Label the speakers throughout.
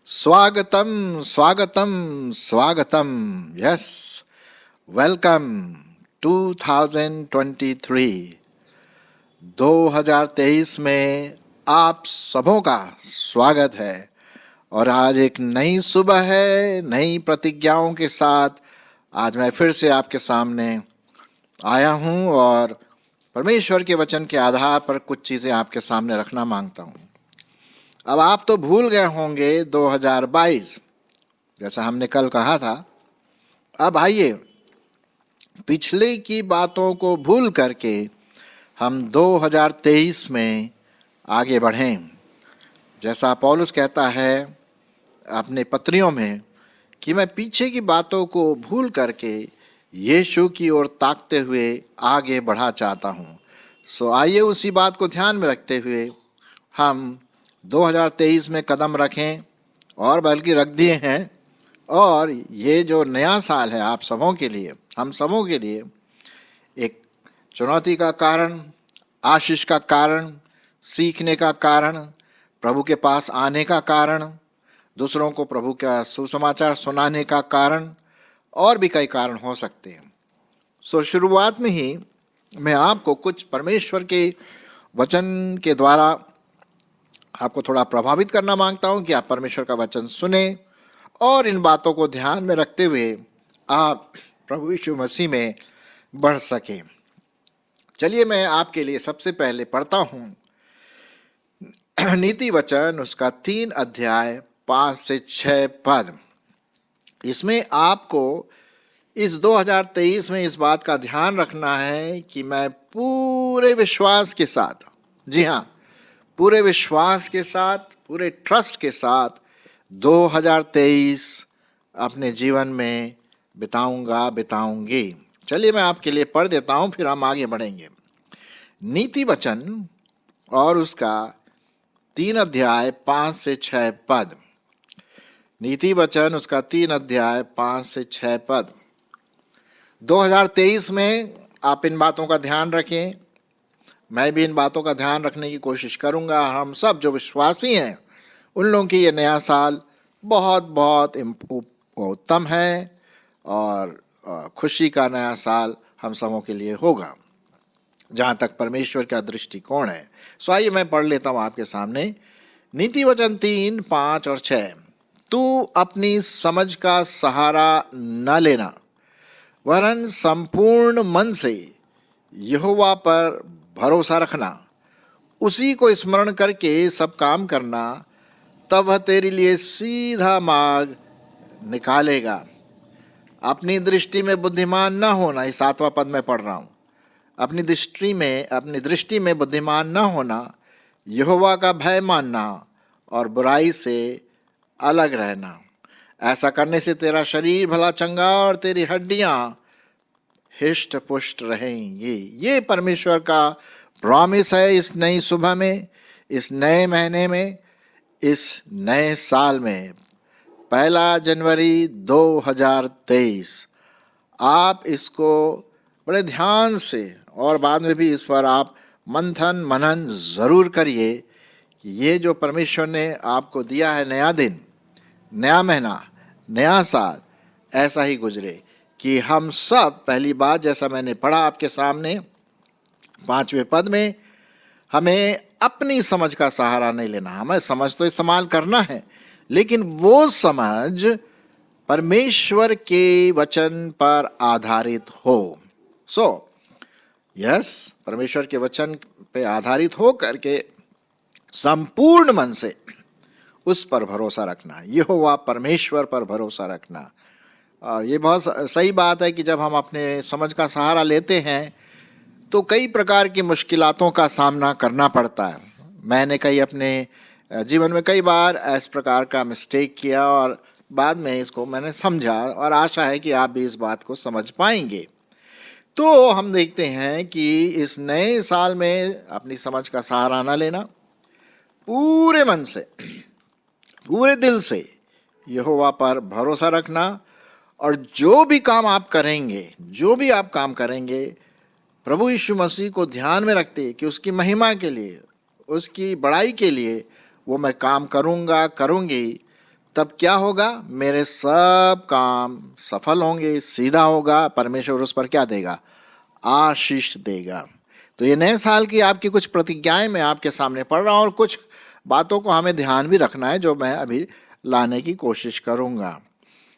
Speaker 1: स्वागतम स्वागतम स्वागतम। Yes, welcome 2023। 2023 में आप सबों का स्वागत है। और आज एक नई सुबह है, नई प्रतिज्ञाओं के साथ आज मैं फिर से आपके सामने आया हूं और परमेश्वर के वचन के आधार पर कुछ चीज़ें आपके सामने रखना मांगता हूं। अब आप तो भूल गए होंगे 2022, जैसा हमने कल कहा था। अब आइए पिछले की बातों को भूल करके हम 2023 में आगे बढ़ें। जैसा पौलुस कहता है अपने पत्रियों में कि मैं पीछे की बातों को भूल करके यीशु की ओर ताकते हुए आगे बढ़ा चाहता हूँ। सो आइए उसी बात को ध्यान में रखते हुए हम 2023 में कदम रखें, और बल्कि रख दिए हैं। और ये जो नया साल है आप सबों के लिए, हम सबों के लिए एक चुनौती का कारण, आशीष का कारण, सीखने का कारण, प्रभु के पास आने का कारण, दूसरों को प्रभु का सुसमाचार सुनाने का कारण, और भी कई कारण हो सकते हैं। सो शुरुआत में ही मैं आपको कुछ परमेश्वर के वचन के द्वारा आपको थोड़ा प्रभावित करना मांगता हूं कि आप परमेश्वर का वचन सुने और इन बातों को ध्यान में रखते हुए आप प्रभु यीशु मसीह में बढ़ सकें। चलिए मैं आपके लिए सबसे पहले पढ़ता हूं नीति वचन, उसका 3 अध्याय 5 से 6 पद। इसमें आपको इस 2023 में इस बात का ध्यान रखना है कि मैं पूरे विश्वास के साथ, जी हाँ, पूरे विश्वास के साथ, पूरे ट्रस्ट के साथ 2023 अपने जीवन में बिताऊंगी। चलिए मैं आपके लिए पढ़ देता हूं, फिर हम आगे बढ़ेंगे। नीति वचन और उसका 3 अध्याय 5 से 6 पद। नीति वचन उसका 3 अध्याय 5 से 6 पद। 2023 में आप इन बातों का ध्यान रखें, मैं भी इन बातों का ध्यान रखने की कोशिश करूंगा। हम सब जो विश्वासी हैं उन लोगों की ये नया साल बहुत बहुत उत्तम है और खुशी का नया साल हम सबों के लिए होगा, जहाँ तक परमेश्वर का दृष्टिकोण है। सो आइए मैं पढ़ लेता हूँ आपके सामने नीति वचन 3, 5 और 6। तू अपनी समझ का सहारा न लेना, वरन संपूर्ण मन से यहोवा पर भरोसा रखना, उसी को स्मरण करके सब काम करना, तब वह तेरे लिए सीधा मार्ग निकालेगा। अपनी दृष्टि में बुद्धिमान न होना, इस 7वां पद में पढ़ रहा हूँ। अपनी दृष्टि में बुद्धिमान न होना, यहोवा का भय मानना और बुराई से अलग रहना। ऐसा करने से तेरा शरीर भला चंगा और तेरी हड्डियाँ हिष्ट पुष्ट रहेंगी। ये परमेश्वर का प्रॉमिस है इस नई सुबह में, इस नए महीने में, इस नए साल में, 1 जनवरी 2023। आप इसको बड़े ध्यान से और बाद में भी इस पर आप मंथन मनन ज़रूर करिए कि ये जो परमेश्वर ने आपको दिया है नया दिन, नया महीना, नया साल, ऐसा ही गुजरे कि हम सब, पहली बात जैसा मैंने पढ़ा आपके सामने 5वें पद में, हमें अपनी समझ का सहारा नहीं लेना। हमें समझ तो इस्तेमाल करना है, लेकिन वो समझ परमेश्वर के वचन पर आधारित हो। यस, परमेश्वर के वचन पे आधारित हो करके संपूर्ण मन से उस पर भरोसा रखना, यहोवा परमेश्वर पर भरोसा रखना। और ये बहुत सही बात है कि जब हम अपने समझ का सहारा लेते हैं तो कई प्रकार की मुश्किलातों का सामना करना पड़ता है। मैंने अपने जीवन में कई बार इस प्रकार का मिस्टेक किया और बाद में इसको मैंने समझा, और आशा है कि आप भी इस बात को समझ पाएंगे। तो हम देखते हैं कि इस नए साल में अपनी समझ का सहारा ना लेना, पूरे मन से, पूरे दिल से यहोवा पर भरोसा रखना, और जो भी काम आप करेंगे प्रभु यीशु मसीह को ध्यान में रखते कि उसकी महिमा के लिए, उसकी बड़ाई के लिए वो मैं काम करूंगी, तब क्या होगा? मेरे सब काम सफल होंगे, सीधा होगा, परमेश्वर उस पर क्या देगा? आशीष देगा। तो ये नए साल की आपकी कुछ प्रतिज्ञाएं मैं आपके सामने पढ़ रहा हूं, और कुछ बातों को हमें ध्यान भी रखना है जो मैं अभी लाने की कोशिश करूंगा।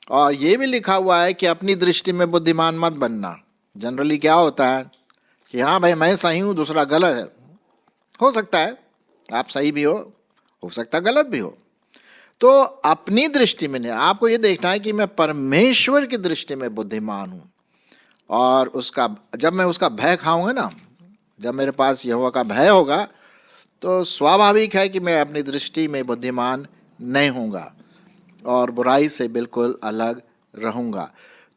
Speaker 1: और ये भी लिखा हुआ है कि अपनी दृष्टि में बुद्धिमान मत बनना। जनरली क्या होता है कि हाँ भाई मैं सही हूँ, दूसरा गलत है। हो सकता है आप सही भी हो सकता है गलत भी हो। तो अपनी दृष्टि में नहीं, आपको ये देखना है कि मैं परमेश्वर की दृष्टि में बुद्धिमान हूँ, और उसका जब मैं उसका भय खाऊंगा ना, जब मेरे पास यहोवा का भय होगा, तो स्वाभाविक है कि मैं अपनी दृष्टि में बुद्धिमान नहीं होऊंगा और बुराई से बिल्कुल अलग रहूंगा।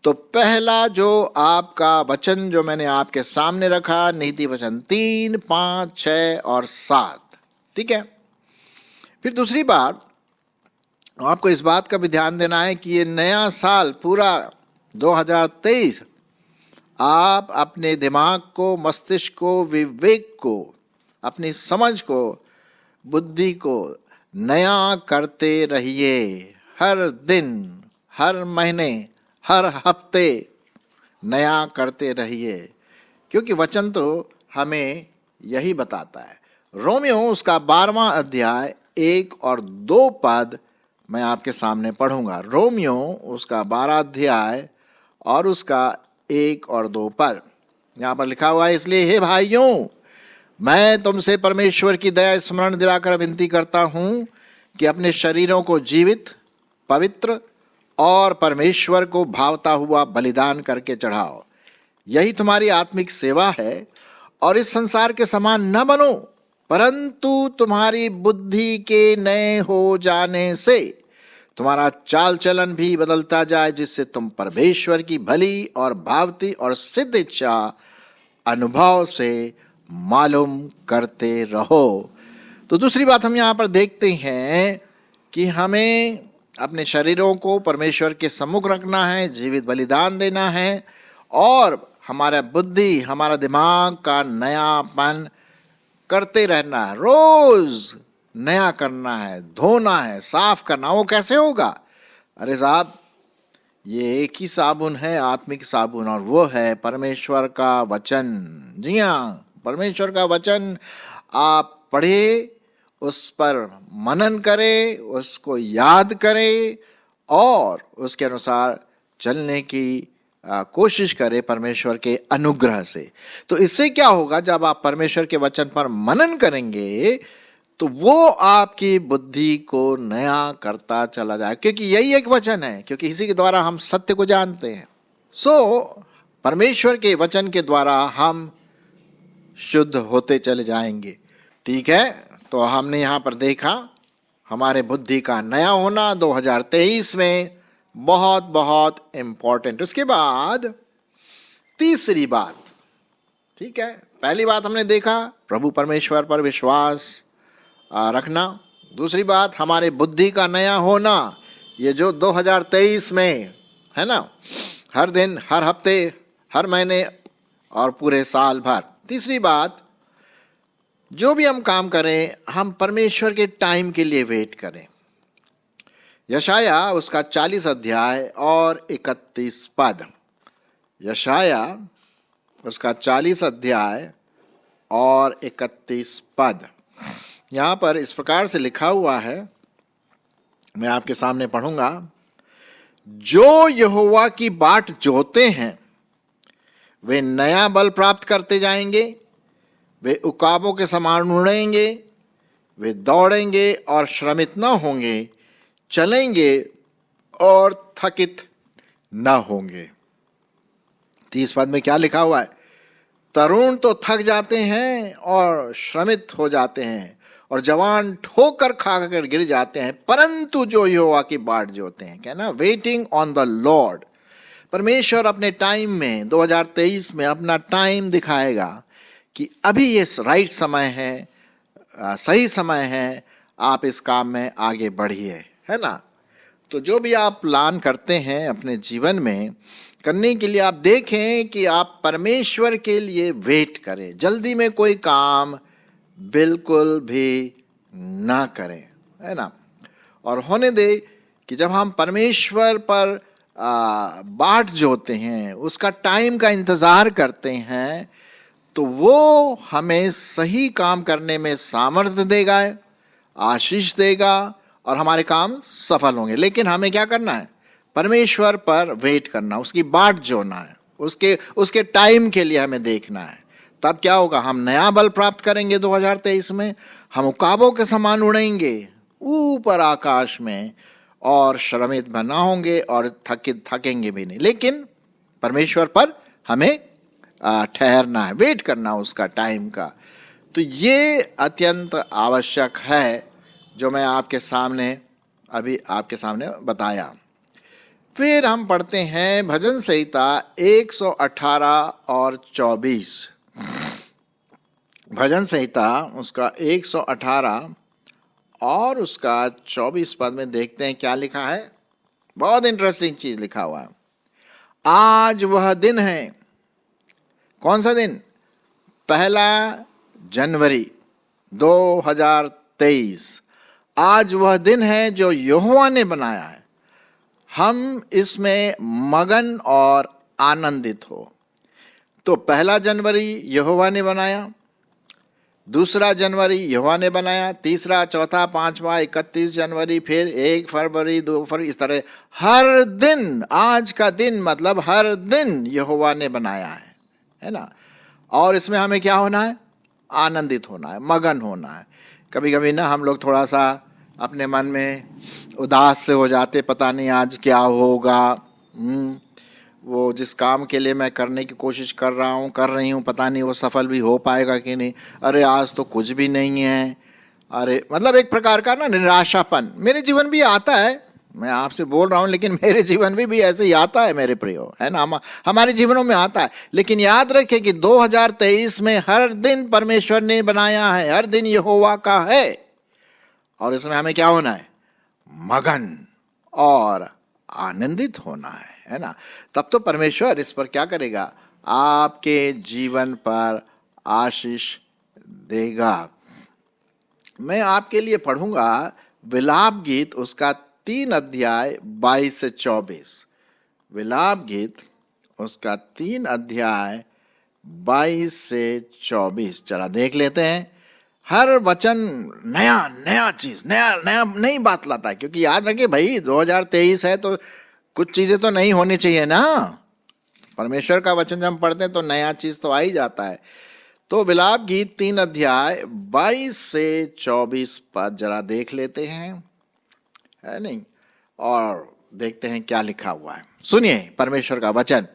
Speaker 1: तो पहला जो आपका वचन जो मैंने आपके सामने रखा, नीति वचन 3, 5, 6 और 7, ठीक है। फिर दूसरी बात, आपको इस बात का भी ध्यान देना है कि ये नया साल पूरा 2023 आप अपने दिमाग को, मस्तिष्क को, विवेक को, अपनी समझ को, बुद्धि को नया करते रहिए। हर दिन, हर महीने, हर हफ्ते नया करते रहिए, क्योंकि वचन तो हमें यही बताता है। रोमियो उसका 12वां अध्याय 1 और 2 पद मैं आपके सामने पढ़ूंगा। रोमियो उसका 12 अध्याय और उसका 1 और 2 पद यहाँ पर लिखा हुआ है, इसलिए हे भाइयों, मैं तुमसे परमेश्वर की दया स्मरण दिलाकर विनती करता हूं कि अपने शरीरों को जीवित, पवित्र और परमेश्वर को भावता हुआ बलिदान करके चढ़ाओ। यही तुम्हारी आत्मिक सेवा है। और इस संसार के समान न बनो, परंतु तुम्हारी बुद्धि के नए हो जाने से तुम्हारा चाल चलन भी बदलता जाए, जिससे तुम परमेश्वर की भली और भावती और सिद्ध इच्छा अनुभव से मालूम करते रहो। तो दूसरी बात हम यहाँ पर देखते हैं कि हमें अपने शरीरों को परमेश्वर के सम्मुख रखना है, जीवित बलिदान देना है, और हमारा बुद्धि, हमारा दिमाग का नयापन करते रहना है, रोज नया करना है, धोना है, साफ करना। वो कैसे होगा? अरे साहब, ये एक ही साबुन है, आत्मिक साबुन, और वो है परमेश्वर का वचन। जी हाँ, परमेश्वर का वचन आप पढ़े, उस पर मनन करें, उसको याद करें और उसके अनुसार चलने की कोशिश करें परमेश्वर के अनुग्रह से। तो इससे क्या होगा, जब आप परमेश्वर के वचन पर मनन करेंगे तो वो आपकी बुद्धि को नया करता चला जाए, क्योंकि यही एक वचन है, क्योंकि इसी के द्वारा हम सत्य को जानते हैं। परमेश्वर के वचन के द्वारा हम शुद्ध होते चले जाएंगे। ठीक है, तो हमने यहाँ पर देखा हमारे बुद्धि का नया होना 2023 में बहुत बहुत इंपॉर्टेंट। उसके बाद तीसरी बात, ठीक है, पहली बात हमने देखा प्रभु परमेश्वर पर विश्वास रखना। दूसरी बात हमारे बुद्धि का नया होना, ये जो 2023 में है ना, हर दिन, हर हफ्ते, हर महीने और पूरे साल भर। तीसरी बात, जो भी हम काम करें हम परमेश्वर के टाइम के लिए वेट करें। यशाया उसका 40 अध्याय और 31 पद, यशाया उसका 40 अध्याय और 31 पद, यहाँ पर इस प्रकार से लिखा हुआ है, मैं आपके सामने पढ़ूंगा। जो यहोवा की बाट जोते हैं वे नया बल प्राप्त करते जाएंगे, वे उकाबों के समान उड़ेंगे, वे दौड़ेंगे और श्रमित न होंगे, चलेंगे और थकित न होंगे। 30 पद में क्या लिखा हुआ है? तरुण तो थक जाते हैं और श्रमित हो जाते हैं, और जवान ठोकर खाकर गिर जाते हैं, परंतु जो यहोवा की बाट जोते हैं, क्या ना, वेटिंग ऑन द लॉर्ड। परमेश्वर अपने टाइम में 2023 में अपना टाइम दिखाएगा कि अभी ये राइट समय है, सही समय है, आप इस काम में आगे बढ़िए, है ना। तो जो भी आप प्लान करते हैं अपने जीवन में करने के लिए, आप देखें कि आप परमेश्वर के लिए वेट करें, जल्दी में कोई काम बिल्कुल भी ना करें, है ना। और होने दे कि जब हम परमेश्वर पर बाट जोते हैं, उसका टाइम का इंतज़ार करते हैं, तो वो हमें सही काम करने में सामर्थ्य देगा, आशीष देगा और हमारे काम सफल होंगे। लेकिन हमें क्या करना है? परमेश्वर पर वेट करना, उसकी बाट जोना है, उसके टाइम के लिए हमें देखना है। तब क्या होगा? हम नया बल प्राप्त करेंगे 2023 में। हम उकाबों के समान उड़ेंगे ऊपर आकाश में और श्रमित बना होंगे और थकेंगे भी नहीं। लेकिन परमेश्वर पर हमें ठहरना है, वेट करना उसका टाइम का। तो ये अत्यंत आवश्यक है जो मैं अभी आपके सामने बताया। फिर हम पढ़ते हैं भजन संहिता 118 और 24। भजन संहिता उसका 118 और उसका 24 पद में देखते हैं क्या लिखा है। बहुत इंटरेस्टिंग चीज लिखा हुआ है। आज वह दिन है। कौन सा दिन? 1 जनवरी 2023। आज वह दिन है जो यहोवा ने बनाया है, हम इसमें मगन और आनंदित हो। तो 1 जनवरी यहोवा ने बनाया, 2 जनवरी यहोवा ने बनाया, 3, 4, 5, 31 जनवरी, फिर 1 फरवरी, 2 फरवरी, इस तरह हर दिन, आज का दिन मतलब हर दिन यहोवा ने बनाया है ना। और इसमें हमें क्या होना है? आनंदित होना है, मगन होना है। कभी कभी ना हम लोग थोड़ा सा अपने मन में उदास से हो जाते, पता नहीं आज क्या होगा, वो जिस काम के लिए मैं करने की कोशिश कर रही हूँ, पता नहीं वो सफल भी हो पाएगा कि नहीं। अरे आज तो कुछ भी नहीं है। अरे मतलब एक प्रकार का ना निराशापन मेरे जीवन भी आता है। मैं आपसे बोल रहा हूँ, लेकिन मेरे जीवन में भी ऐसे ही आता है मेरे प्रियो, है ना। हमारे जीवनों में आता है। लेकिन याद रखें कि 2023 में हर दिन परमेश्वर ने बनाया है, हर दिन यहोवा का है, और इसमें हमें क्या होना है? मगन और आनंदित होना है ना। तब तो परमेश्वर इस पर क्या करेगा? आपके जीवन पर आशीष देगा। मैं आपके लिए पढ़ूंगा विलाप गीत उसका 3 अध्याय 22 से 24। विलाप गीत उसका 3 अध्याय 22 से 24 चला देख लेते हैं। हर वचन नया चीज, नई बात लाता है। क्योंकि याद रखिए भाई, 2023 है तो कुछ चीजें तो नहीं होनी चाहिए ना। परमेश्वर का वचन जब हम पढ़ते हैं तो नया चीज तो आ ही जाता है। तो विलाप गीत 3 अध्याय 22 से 24 पद जरा देख लेते हैं, है नहीं, और देखते हैं क्या लिखा हुआ है। सुनिए परमेश्वर का वचन।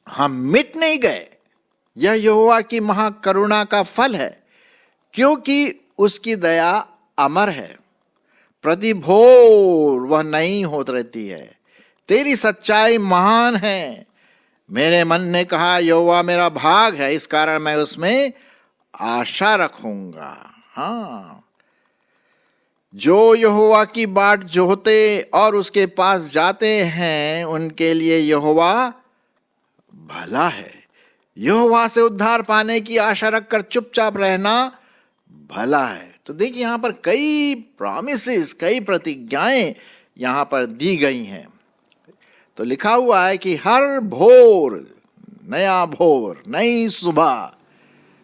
Speaker 1: हम मिट नहीं गए, यह यहोवा की महाकरुणा का फल है, क्योंकि उसकी दया अमर है। प्रति भोर वह नई होती रहती है। तेरी सच्चाई महान है। मेरे मन ने कहा, यहोवा मेरा भाग है, इस कारण मैं उसमें आशा रखूंगा। हाँ, जो यहोवा की बाट जोहते और उसके पास जाते हैं, उनके लिए यहोवा भला है। यहोवा से उद्धार पाने की आशा रखकर चुपचाप रहना भला है। तो देखिए यहां पर कई प्रॉमिसेस, कई प्रतिज्ञाएं यहां पर दी गई हैं। तो लिखा हुआ है कि हर भोर, नया भोर, नई सुबह,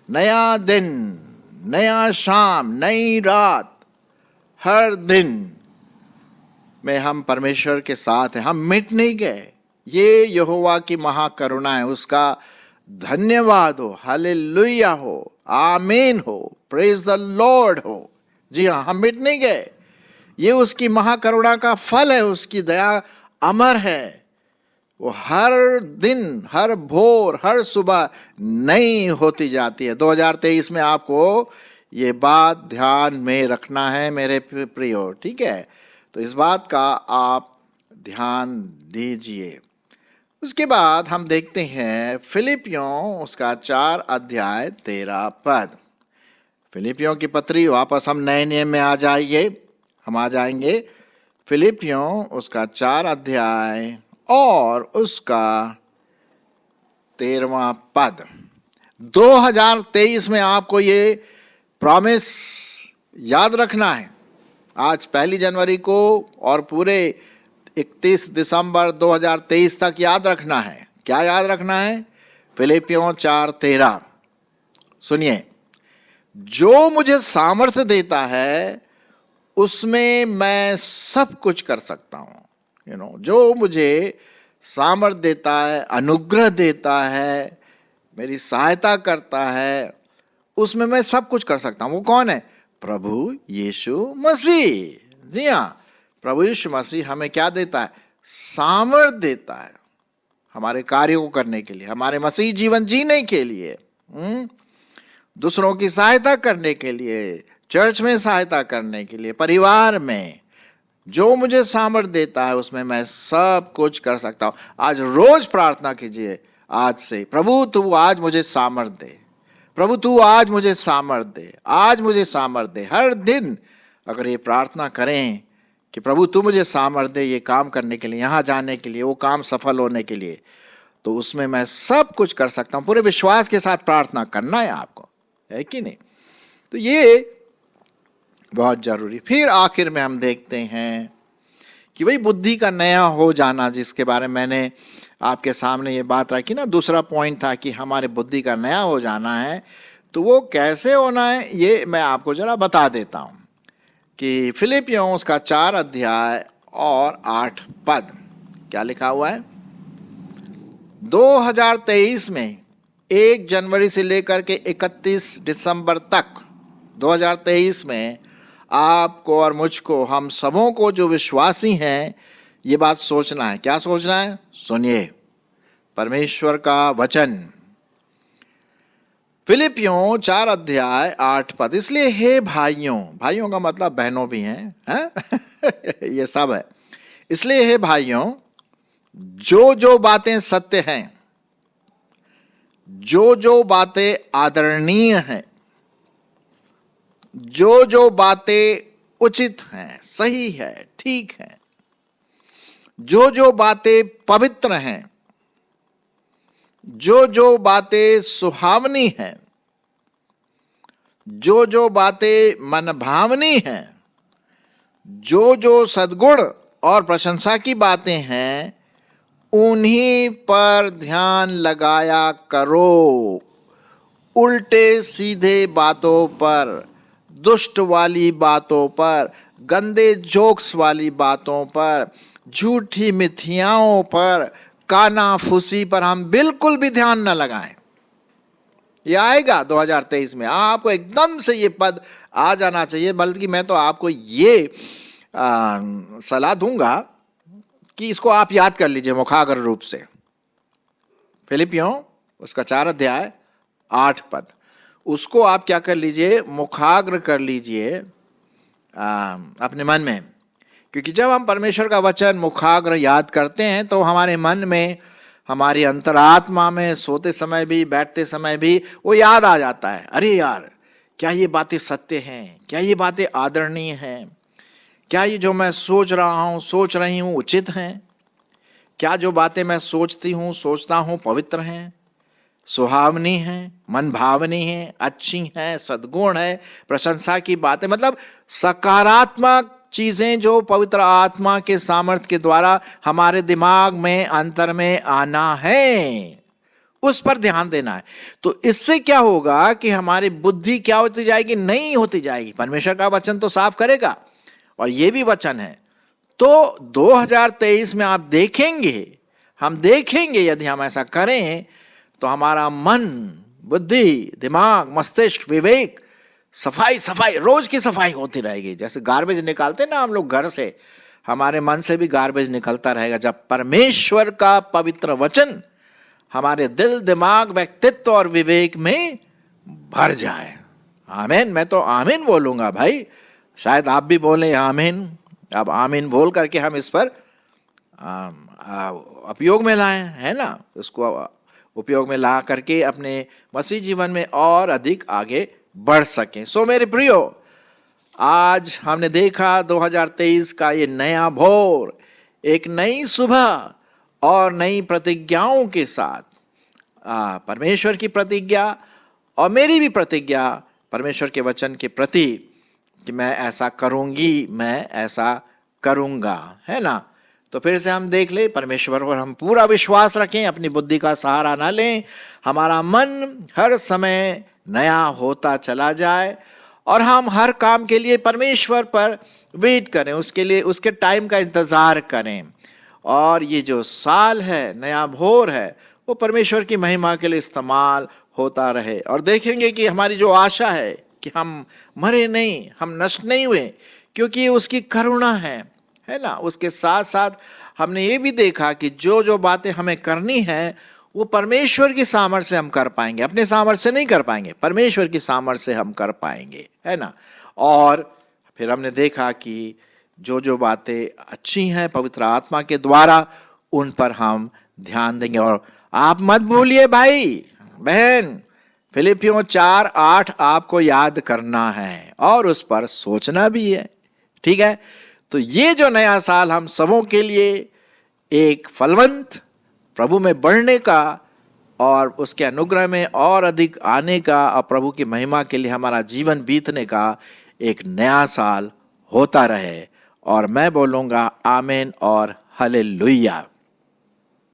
Speaker 1: नया दिन, नया शाम, नई रात, हर दिन में हम परमेश्वर के साथ हैं। हम मिट नहीं गए। ये यहोवा की महाकरुणा है, उसका धन्यवाद हो, हालेलुया हो, आमीन हो, प्रेज द लॉर्ड हो। जी हाँ, हम मिट नहीं गए। ये उसकी महाकरुणा का फल है, उसकी दया अमर है। वो हर दिन, हर भोर, हर सुबह नई होती जाती है। 2023 में आपको ये बात ध्यान में रखना है मेरे प्रियो, ठीक है। तो इस बात का आप ध्यान दीजिए। उसके बाद हम देखते हैं फिलिपियों उसका 4 अध्याय 13 पद। फिलिपियों की पत्री, वापस हम नए नियम में आ जाएंगे। फिलिपियों उसका 4 अध्याय और उसका 13वां पद। 2023 में आपको ये प्रॉमिस याद रखना है आज 1 जनवरी को और पूरे 31 दिसंबर 2023 तक याद रखना है। क्या याद रखना है? फिलिपियों 4:13। सुनिए, जो मुझे सामर्थ्य देता है उसमें मैं सब कुछ कर सकता हूं। जो मुझे सामर्थ्य देता है, अनुग्रह देता है, मेरी सहायता करता है, उसमें मैं सब कुछ कर सकता हूं। वो कौन है? प्रभु यीशु मसीह। जी हाँ, प्रभु यीशु मसीह हमें क्या देता है? सामर्थ्य देता है हमारे कार्यों को करने के लिए, हमारे मसीह जीवन जीने के लिए, दूसरों की सहायता करने के लिए, चर्च में सहायता करने के लिए, परिवार में। जो मुझे सामर्थ्य देता है उसमें मैं सब कुछ कर सकता हूं। आज रोज प्रार्थना कीजिए, आज से, प्रभु तू आज मुझे सामर्थ्य दे, प्रभु तू आज मुझे सामर्थ्य दे, आज मुझे सामर्थ्य दे। हर दिन अगर ये प्रार्थना करें कि प्रभु तू मुझे सामर्थ्य दे ये काम करने के लिए, यहाँ जाने के लिए, वो काम सफल होने के लिए, तो उसमें मैं सब कुछ कर सकता हूं। पूरे विश्वास के साथ प्रार्थना करना है आपको, है कि नहीं? तो ये बहुत जरूरी। फिर आखिर में हम देखते हैं कि वही बुद्धि का नया हो जाना, जिसके बारे में मैंने आपके सामने ये बात रखी ना, दूसरा पॉइंट था कि हमारे बुद्धि का नया हो जाना है। तो वो कैसे होना है ये मैं आपको जरा बता देता हूं कि फिलिपियों उसका 4 और 8 क्या लिखा हुआ है? 2023 में 1 जनवरी से लेकर के 31 दिसंबर तक 2023 में आपको और मुझको, हम सबों को जो विश्वासी हैं, ये बात सोचना है। क्या सोचना है? सुनिए परमेश्वर का वचन, फिलिपियों 4:8। इसलिए हे भाइयों, भाइयों का मतलब बहनों भी हैं, है? ये सब है। इसलिए हे भाइयों, जो जो बातें सत्य हैं, जो जो बातें आदरणीय हैं, जो जो बातें उचित हैं, सही है, ठीक है, जो जो बातें पवित्र हैं, जो जो बातें सुहावनी हैं, जो जो बातें मनभावनी हैं, जो जो सद्गुण और प्रशंसा की बातें हैं, उन्हीं पर ध्यान लगाया करो। उल्टे सीधे बातों पर, दुष्ट वाली बातों पर, गंदे जोक्स वाली बातों पर, झूठी मिथ्याओं पर, कानाफूसी पर हम बिल्कुल भी ध्यान न लगाएं। ये आएगा 2023 में, आपको एकदम से ये पद आ जाना चाहिए। बल्कि मैं तो आपको ये सलाह दूंगा कि इसको आप याद कर लीजिए मुखाग्र रूप से। फिलिपियों उसका 4:8, उसको आप क्या कर लीजिए? मुखाग्र कर लीजिए अपने मन में। क्योंकि जब हम परमेश्वर का वचन मुखाग्र याद करते हैं तो हमारे मन में, हमारी अंतरात्मा में, सोते समय भी, बैठते समय भी वो याद आ जाता है। अरे यार, क्या ये बातें सत्य हैं? क्या ये बातें आदरणीय हैं? क्या ये जो मैं सोच रहा हूँ, सोच रही हूँ, उचित हैं? क्या जो बातें मैं सोचती हूँ, सोचता हूँ, पवित्र हैं, सुहावनी हैं, मन भावनी हैं, अच्छी हैं, सद्गुण है, प्रशंसा की बातें, मतलब सकारात्मक चीजें जो पवित्र आत्मा के सामर्थ्य के द्वारा हमारे दिमाग में, अंतर में आना है, उस पर ध्यान देना है। तो इससे क्या होगा कि हमारी बुद्धि क्या होती जाएगी? नहीं होती जाएगी। परमेश्वर का वचन तो साफ करेगा, और ये भी वचन है। तो 2023 में आप देखेंगे, हम देखेंगे, यदि हम ऐसा करें तो हमारा मन, बुद्धि, दिमाग, मस्तिष्क, विवेक, सफाई सफाई, रोज की सफाई होती रहेगी। जैसे गार्बेज निकालते ना हम लोग घर से, हमारे मन से भी गार्बेज निकलता रहेगा जब परमेश्वर का पवित्र वचन हमारे दिल, दिमाग, व्यक्तित्व और विवेक में भर जाए। आमीन। मैं तो आमीन बोलूंगा भाई, शायद आप भी बोले आमीन। अब आमीन बोल करके हम इस पर उपयोग में लाएं, है ना? इसको उपयोग में ला करके अपने मसीह जीवन में और अधिक आगे बढ़ सकें। सो मेरे प्रियो, आज हमने देखा 2023 का ये नया भोर, एक नई सुबह और नई प्रतिज्ञाओं के साथ, परमेश्वर की प्रतिज्ञा और मेरी भी प्रतिज्ञा परमेश्वर के वचन के प्रति कि मैं ऐसा करूंगी, मैं ऐसा करूंगा, है ना। तो फिर से हम देख ले, परमेश्वर पर हम पूरा विश्वास रखें, अपनी बुद्धि का सहारा ना लें, हमारा मन हर समय नया होता चला जाए और हम हर काम के लिए परमेश्वर पर वेट करें, उसके लिए उसके टाइम का इंतजार करें। और ये जो साल है, नया भोर है, वो परमेश्वर की महिमा के लिए इस्तेमाल होता रहे। और देखेंगे कि हमारी जो आशा है कि हम मरे नहीं, हम नष्ट नहीं हुए, क्योंकि ये उसकी करुणा है ना। उसके साथ साथ हमने ये भी देखा कि जो जो बातें हमें करनी है वो परमेश्वर की सामर्थ्य से हम कर पाएंगे, अपने सामर्थ्य से नहीं कर पाएंगे, परमेश्वर की सामर्थ्य से हम कर पाएंगे, है ना। और फिर हमने देखा कि जो जो बातें अच्छी हैं पवित्र आत्मा के द्वारा, उन पर हम ध्यान देंगे। और आप मत भूलिए भाई बहन, फिलिपियों 4:8 आपको याद करना है और उस पर सोचना भी है, ठीक है। तो ये जो नया साल हम सबों के लिए एक फलवंत प्रभु में बढ़ने का और उसके अनुग्रह में और अधिक आने का और प्रभु की महिमा के लिए हमारा जीवन बीतने का एक नया साल होता रहे। और मैं बोलूँगा आमीन और हालेलुया।